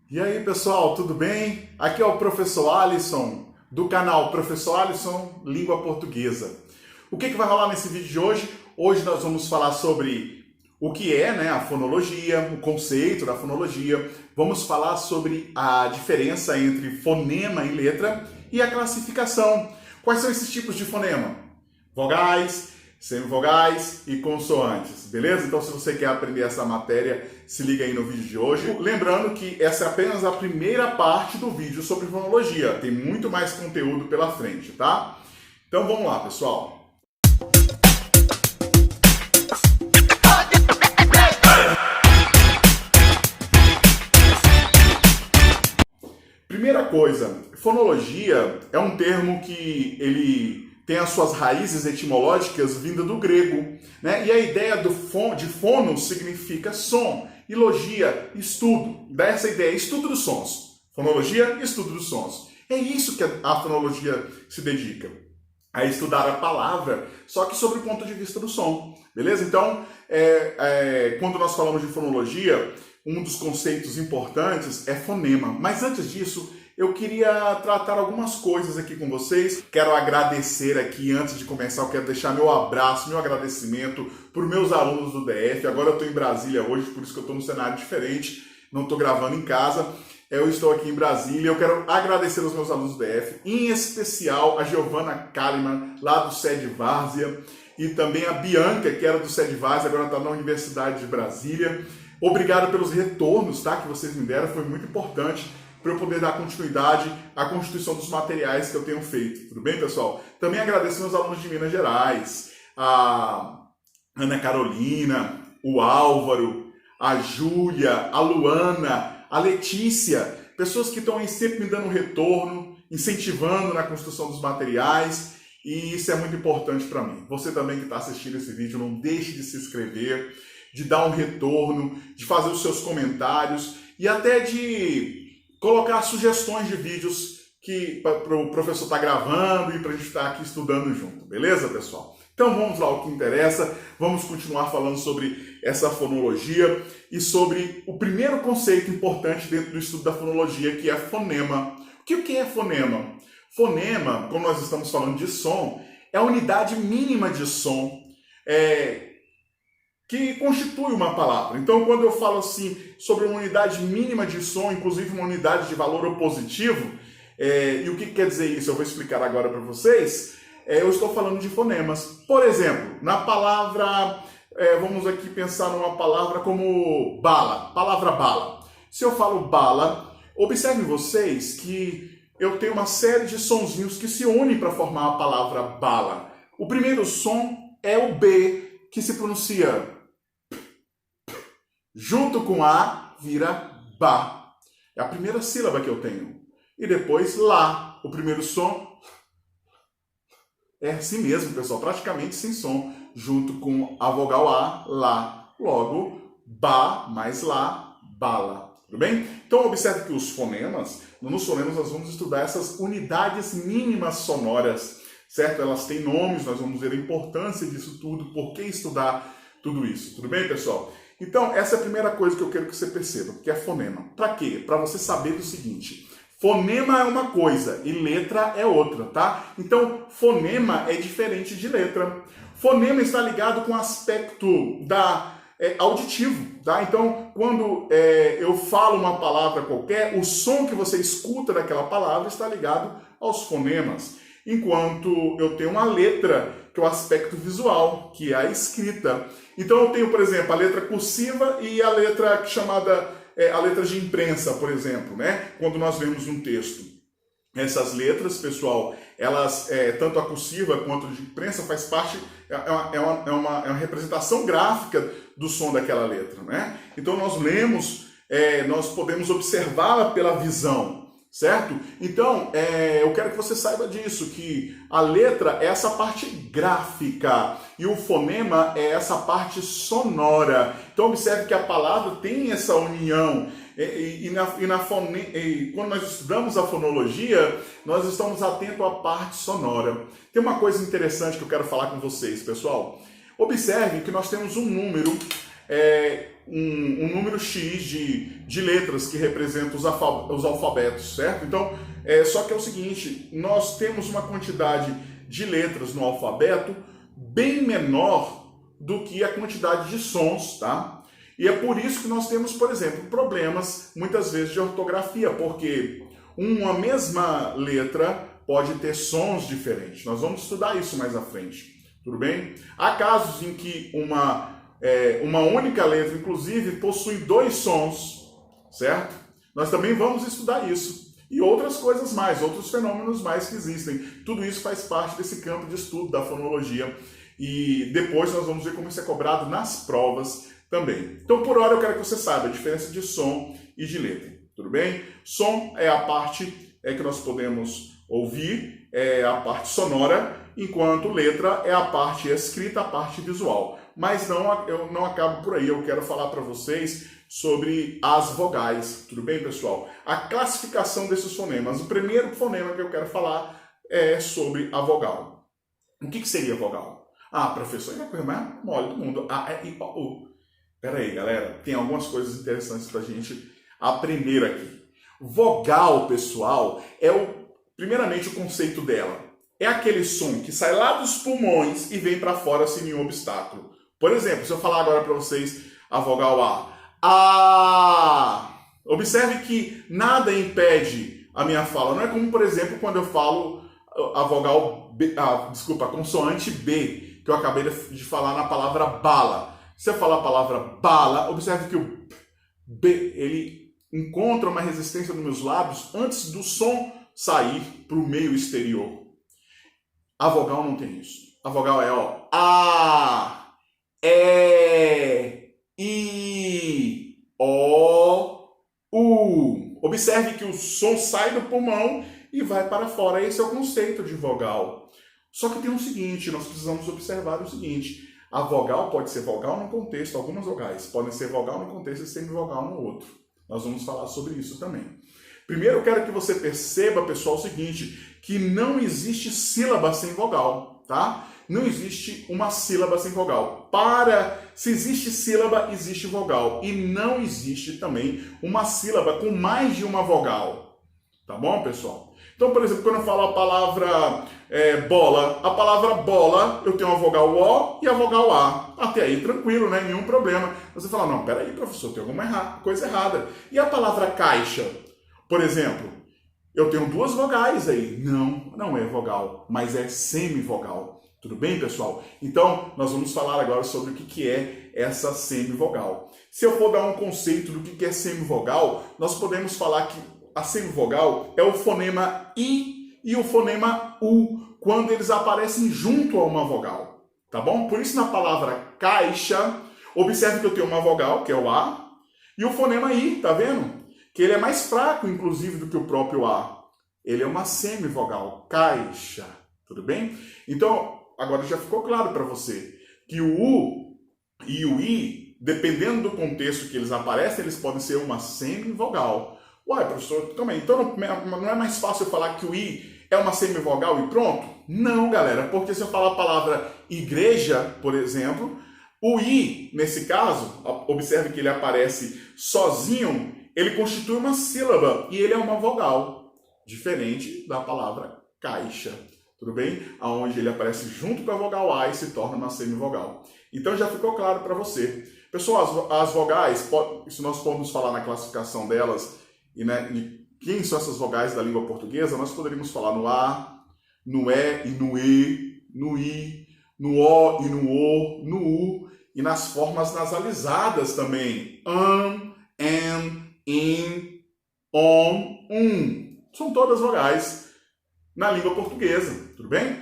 E aí pessoal, tudo bem? Aqui é o professor Alisson, do canal Professor Alisson Língua Portuguesa. O que vai rolar nesse vídeo de hoje? Hoje nós vamos falar sobre o que é, a fonologia, o conceito da fonologia. Vamos falar sobre a diferença entre fonema e letra e a classificação. Quais são esses tipos de fonema? Vogais, semivogais e consoantes, beleza? Então, se você quer aprender essa matéria, se liga aí no vídeo de hoje. Lembrando que essa é apenas a primeira parte do vídeo sobre fonologia. Tem muito mais conteúdo pela frente, tá? Então, vamos lá, pessoal. Primeira coisa, fonologia é um termo que ele tem as suas raízes etimológicas vinda do grego, né? E a ideia de fono significa som, e logia, estudo. Dá essa ideia, estudo dos sons. Fonologia, estudo dos sons. É isso que a fonologia se dedica, a estudar a palavra, só que sob o ponto de vista do som, beleza? Então, quando nós falamos de fonologia, um dos conceitos importantes é fonema. Mas antes disso, eu queria tratar algumas coisas aqui com vocês. Quero agradecer aqui, antes de começar, eu quero deixar meu abraço, meu agradecimento para os meus alunos do DF. Agora eu estou em Brasília hoje, por isso que eu estou num cenário diferente, não estou gravando em casa. Eu estou aqui em Brasília. Eu quero agradecer aos meus alunos do DF, em especial a Giovana Kalimann, lá do SED Várzea, e também a Bianca, que era do SED Várzea, agora está na Universidade de Brasília. Obrigado pelos retornos, tá, que vocês me deram, foi muito importante para eu poder dar continuidade à constituição dos materiais que eu tenho feito. Tudo bem, pessoal? Também agradeço meus alunos de Minas Gerais, a Ana Carolina, o Álvaro, a Júlia, a Luana, a Letícia, pessoas que estão aí sempre me dando retorno, incentivando na construção dos materiais, e isso é muito importante para mim. Você também que está assistindo esse vídeo, não deixe de se inscrever, de dar um retorno, de fazer os seus comentários e até de colocar sugestões de vídeos que o professor está gravando e para a gente estar aqui estudando junto, beleza, pessoal? Então vamos lá ao que interessa, vamos continuar falando sobre essa fonologia e sobre o primeiro conceito importante dentro do estudo da fonologia, que é fonema. O que é fonema? Fonema, como nós estamos falando de som, é a unidade mínima de som que constitui uma palavra. Então, quando eu falo assim sobre uma unidade mínima de som, inclusive uma unidade de valor positivo, e o que quer dizer isso? Eu vou explicar agora para vocês. Eu estou falando de fonemas. Por exemplo, na palavra, vamos aqui pensar numa palavra como bala, palavra bala. Se eu falo bala, observem vocês que eu tenho uma série de sonzinhos que se unem para formar a palavra bala. O primeiro som é o B, que se pronuncia junto com A, vira ba. É a primeira sílaba que eu tenho. E depois lá. O primeiro som é assim mesmo, pessoal, praticamente sem som. Junto com a vogal A, lá. Logo, ba mais lá, bala. Tudo bem? Então, observe que nos fonemas nós vamos estudar essas unidades mínimas sonoras, certo? Elas têm nomes, nós vamos ver a importância disso tudo, por que estudar tudo isso. Tudo bem, pessoal? Então, essa é a primeira coisa que eu quero que você perceba, que é fonema. Para quê? Para você saber do seguinte: fonema é uma coisa e letra é outra, tá? Então, fonema é diferente de letra. Fonema está ligado com o aspecto auditivo, tá? Então, quando eu falo uma palavra qualquer, o som que você escuta daquela palavra está ligado aos fonemas. Enquanto eu tenho uma letra, que é o aspecto visual, que é a escrita. Então eu tenho, por exemplo, a letra cursiva e a letra chamada, a letra de imprensa, por exemplo, né? Quando nós vemos um texto. Essas letras, pessoal, elas, tanto a cursiva quanto a de imprensa, faz parte, é uma representação gráfica do som daquela letra, né? Então nós lemos, nós podemos observá-la pela visão. Certo? Então, eu quero que você saiba disso, que a letra é essa parte gráfica e o fonema é essa parte sonora. Então, observe que a palavra tem essa união. Quando nós estudamos a fonologia, nós estamos atentos à parte sonora. Tem uma coisa interessante que eu quero falar com vocês, pessoal. Observe que nós temos um número um número X de letras que representam os alfabetos, certo? Então, só que é o seguinte, nós temos uma quantidade de letras no alfabeto bem menor do que a quantidade de sons, tá? E é por isso que nós temos, por exemplo, problemas muitas vezes de ortografia, porque uma mesma letra pode ter sons diferentes. Nós vamos estudar isso mais à frente, tudo bem? Há casos em que uma única letra, inclusive, possui 2 sons, certo? Nós também vamos estudar isso. E outras coisas mais, outros fenômenos mais que existem. Tudo isso faz parte desse campo de estudo da fonologia. E depois nós vamos ver como isso é cobrado nas provas também. Então, por hora, eu quero que você saiba a diferença de som e de letra, tudo bem? Som é a parte que nós podemos ouvir, é a parte sonora, enquanto letra é a parte escrita, a parte visual. Mas eu não acabo por aí, eu quero falar para vocês sobre as vogais, tudo bem, pessoal? A classificação desses fonemas. O primeiro fonema que eu quero falar é sobre a vogal. O que seria vogal? Ah, professor, é a coisa mais mole do mundo. A, E, I, O, U. Pera aí, galera, tem algumas coisas interessantes para a gente aprender aqui. Vogal, pessoal, primeiramente o conceito dela. É aquele som que sai lá dos pulmões e vem para fora sem nenhum obstáculo. Por exemplo, se eu falar agora para vocês a vogal A. Observe que nada impede a minha fala. Não é como, por exemplo, quando eu falo a vogal B, a consoante B, que eu acabei de falar na palavra bala. Se eu falar a palavra bala, observe que o B, ele encontra uma resistência nos meus lábios antes do som sair para o meio exterior. A vogal não tem isso. A vogal é A, E, I, O, U. Observe que o som sai do pulmão e vai para fora. Esse é o conceito de vogal. Só que tem o seguinte, nós precisamos observar o seguinte. A vogal pode ser vogal no contexto, algumas vogais podem ser vogal no contexto e semivogal no outro. Nós vamos falar sobre isso também. Primeiro eu quero que você perceba, pessoal, o seguinte, que não existe sílaba sem vogal, tá? Não existe uma sílaba sem vogal. Se existe sílaba, existe vogal. E não existe também uma sílaba com mais de uma vogal. Tá bom, pessoal? Então, por exemplo, quando eu falo a palavra bola, a palavra bola, eu tenho a vogal O e a vogal A. Até aí, tranquilo, né? Nenhum problema. Você fala, não, peraí, professor, tem alguma coisa errada. E a palavra caixa, por exemplo, eu tenho 2 vogais aí. Não é vogal, mas é semivogal. Tudo bem, pessoal? Então, nós vamos falar agora sobre o que é essa semivogal. Se eu for dar um conceito do que é semivogal, nós podemos falar que a semivogal é o fonema I e o fonema U, quando eles aparecem junto a uma vogal, tá bom? Por isso, na palavra caixa, observe que eu tenho uma vogal, que é o A, e o fonema I, tá vendo? Que ele é mais fraco, inclusive, do que o próprio A. Ele é uma semivogal, caixa, tudo bem? Então, agora já ficou claro para você que o U e o I, dependendo do contexto que eles aparecem, eles podem ser uma semivogal. Uai, professor, também, então não é mais fácil eu falar que o I é uma semivogal e pronto? Não, galera, porque se eu falar a palavra igreja, por exemplo, o I, nesse caso, observe que ele aparece sozinho, ele constitui uma sílaba e ele é uma vogal, diferente da palavra caixa, tudo bem? Onde ele aparece junto com a vogal A e se torna uma semivogal. Então já ficou claro para você. Pessoal, as vogais, se nós formos falar na classificação delas, e de quem são essas vogais da língua portuguesa, nós poderíamos falar no A, no E e no E, no I, no O e no O, no U, e nas formas nasalizadas também. In, on, São todas vogais na língua portuguesa, tudo bem?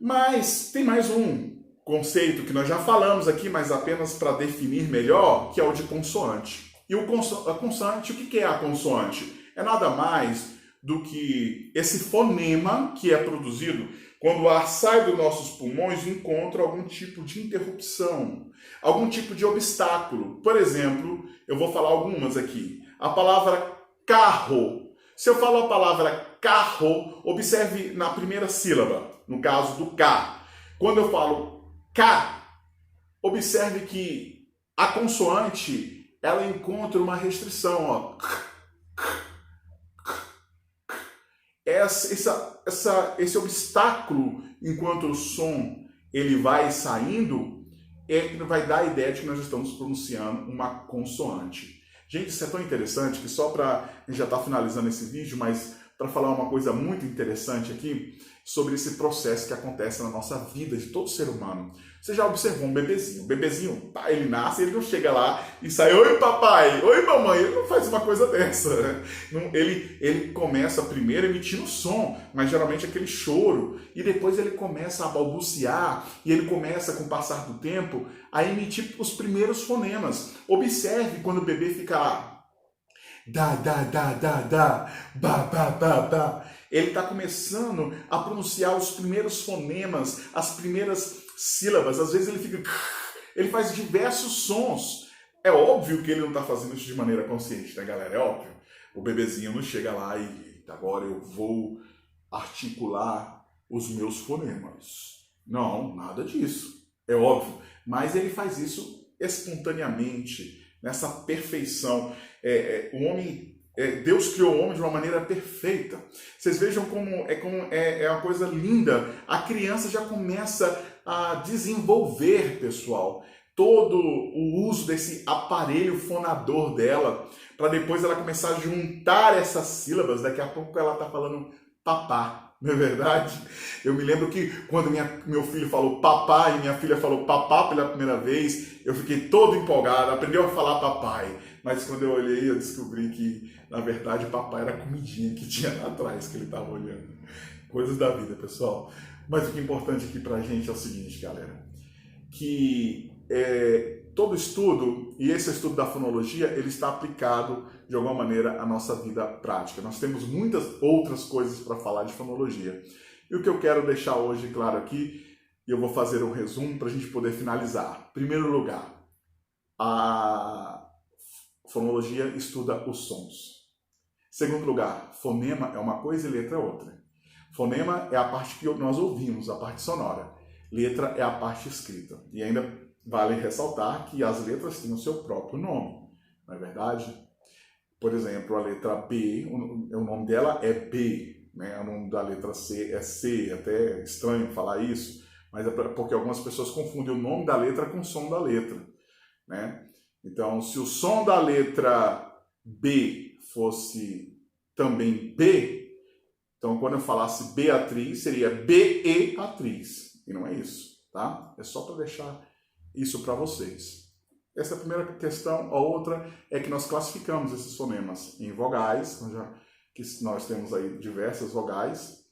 Mas tem mais um conceito que nós já falamos aqui, mas apenas para definir melhor, que é o de consoante. E a consoante, o que é a consoante? É nada mais do que esse fonema que é produzido quando o ar sai dos nossos pulmões e encontra algum tipo de interrupção, algum tipo de obstáculo. Por exemplo, eu vou falar algumas aqui. A palavra carro. Se eu falo a palavra carro, observe na primeira sílaba, no caso do K. Quando eu falo K, observe que A consoante, ela encontra uma restrição, ó. Esse obstáculo, enquanto o som ele vai saindo, ele vai dar a ideia de que nós estamos pronunciando uma consoante. Gente, isso é tão interessante que só para... A gente já está finalizando esse vídeo, mas para falar uma coisa muito interessante aqui sobre esse processo que acontece na nossa vida de todo ser humano. Você já observou um bebezinho? O bebezinho, tá, ele nasce, ele não chega lá e sai, oi papai, oi mamãe, ele não faz uma coisa dessa. Né? Ele começa primeiro emitindo som, mas geralmente aquele choro, e depois ele começa a balbuciar, e ele começa, com o passar do tempo, a emitir os primeiros fonemas. Observe quando o bebê fica lá, da, ba. Ele está começando a pronunciar os primeiros fonemas, as primeiras sílabas. Às vezes ele faz diversos sons. É óbvio que ele não está fazendo isso de maneira consciente, né, galera? É óbvio. O bebezinho não chega lá e agora eu vou articular os meus fonemas. Não, nada disso. É óbvio. Mas ele faz isso espontaneamente, nessa perfeição. Deus criou o homem de uma maneira perfeita. Vocês vejam como é uma coisa linda. A criança já começa a desenvolver, pessoal, todo o uso desse aparelho fonador dela, para depois ela começar a juntar essas sílabas. Daqui a pouco ela está falando papá, não é verdade? Eu me lembro que quando meu filho falou papá e minha filha falou papá pela primeira vez, eu fiquei todo empolgado, aprendeu a falar papai. Mas quando eu olhei, eu descobri que, na verdade, papai era a comidinha que tinha lá atrás, que ele estava olhando. Coisas da vida, pessoal. Mas o que é importante aqui pra gente é o seguinte, galera, que todo estudo, e esse estudo da fonologia, ele está aplicado, de alguma maneira, à nossa vida prática. Nós temos muitas outras coisas para falar de fonologia. E o que eu quero deixar hoje claro aqui, e eu vou fazer um resumo para a gente poder finalizar. Em primeiro lugar, a fonologia estuda os sons. Segundo lugar, fonema é uma coisa e letra é outra. Fonema é a parte que nós ouvimos, a parte sonora. Letra é a parte escrita. E ainda vale ressaltar que as letras têm o seu próprio nome, não é verdade? Por exemplo, a letra B, o nome dela é B, né? O nome da letra C é C, até é estranho falar isso, mas é porque algumas pessoas confundem o nome da letra com o som da letra, né? Então, se o som da letra B fosse também B, então quando eu falasse Beatriz, seria B-E atriz. E não é isso, tá? É só para deixar isso para vocês. Essa é a primeira questão. A outra é que nós classificamos esses fonemas em vogais, que nós temos aí diversas vogais,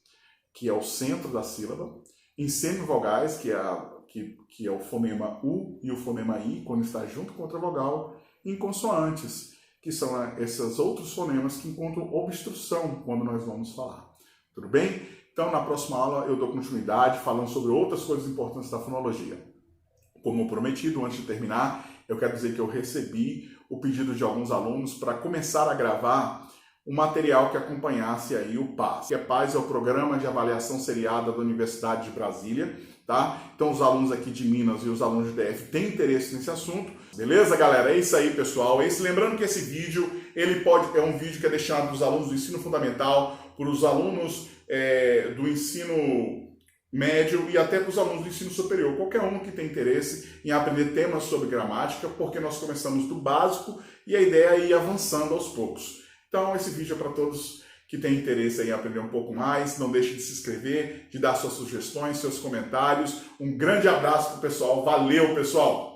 que é o centro da sílaba, em semivogais, que é o fonema U e o fonema I, quando está junto com outra vogal, e em consoantes, que são esses outros fonemas que encontram obstrução quando nós vamos falar. Tudo bem? Então, na próxima aula, eu dou continuidade falando sobre outras coisas importantes da fonologia. Como prometido, antes de terminar, eu quero dizer que eu recebi o pedido de alguns alunos para começar a gravar um material que acompanhasse aí o PAS. O PAS é o Programa de Avaliação Seriada da Universidade de Brasília, tá? Então os alunos aqui de Minas e os alunos de DF têm interesse nesse assunto. Beleza, galera? É isso aí, pessoal. Lembrando que esse vídeo, é um vídeo que é destinado para os alunos do ensino fundamental, para os alunos do ensino médio e até para os alunos do ensino superior. Qualquer um que tem interesse em aprender temas sobre gramática, porque nós começamos do básico e a ideia é ir avançando aos poucos. Então, esse vídeo é para todos que têm interesse em aprender um pouco mais. Não deixe de se inscrever, de dar suas sugestões, seus comentários. Um grande abraço para o pessoal. Valeu, pessoal!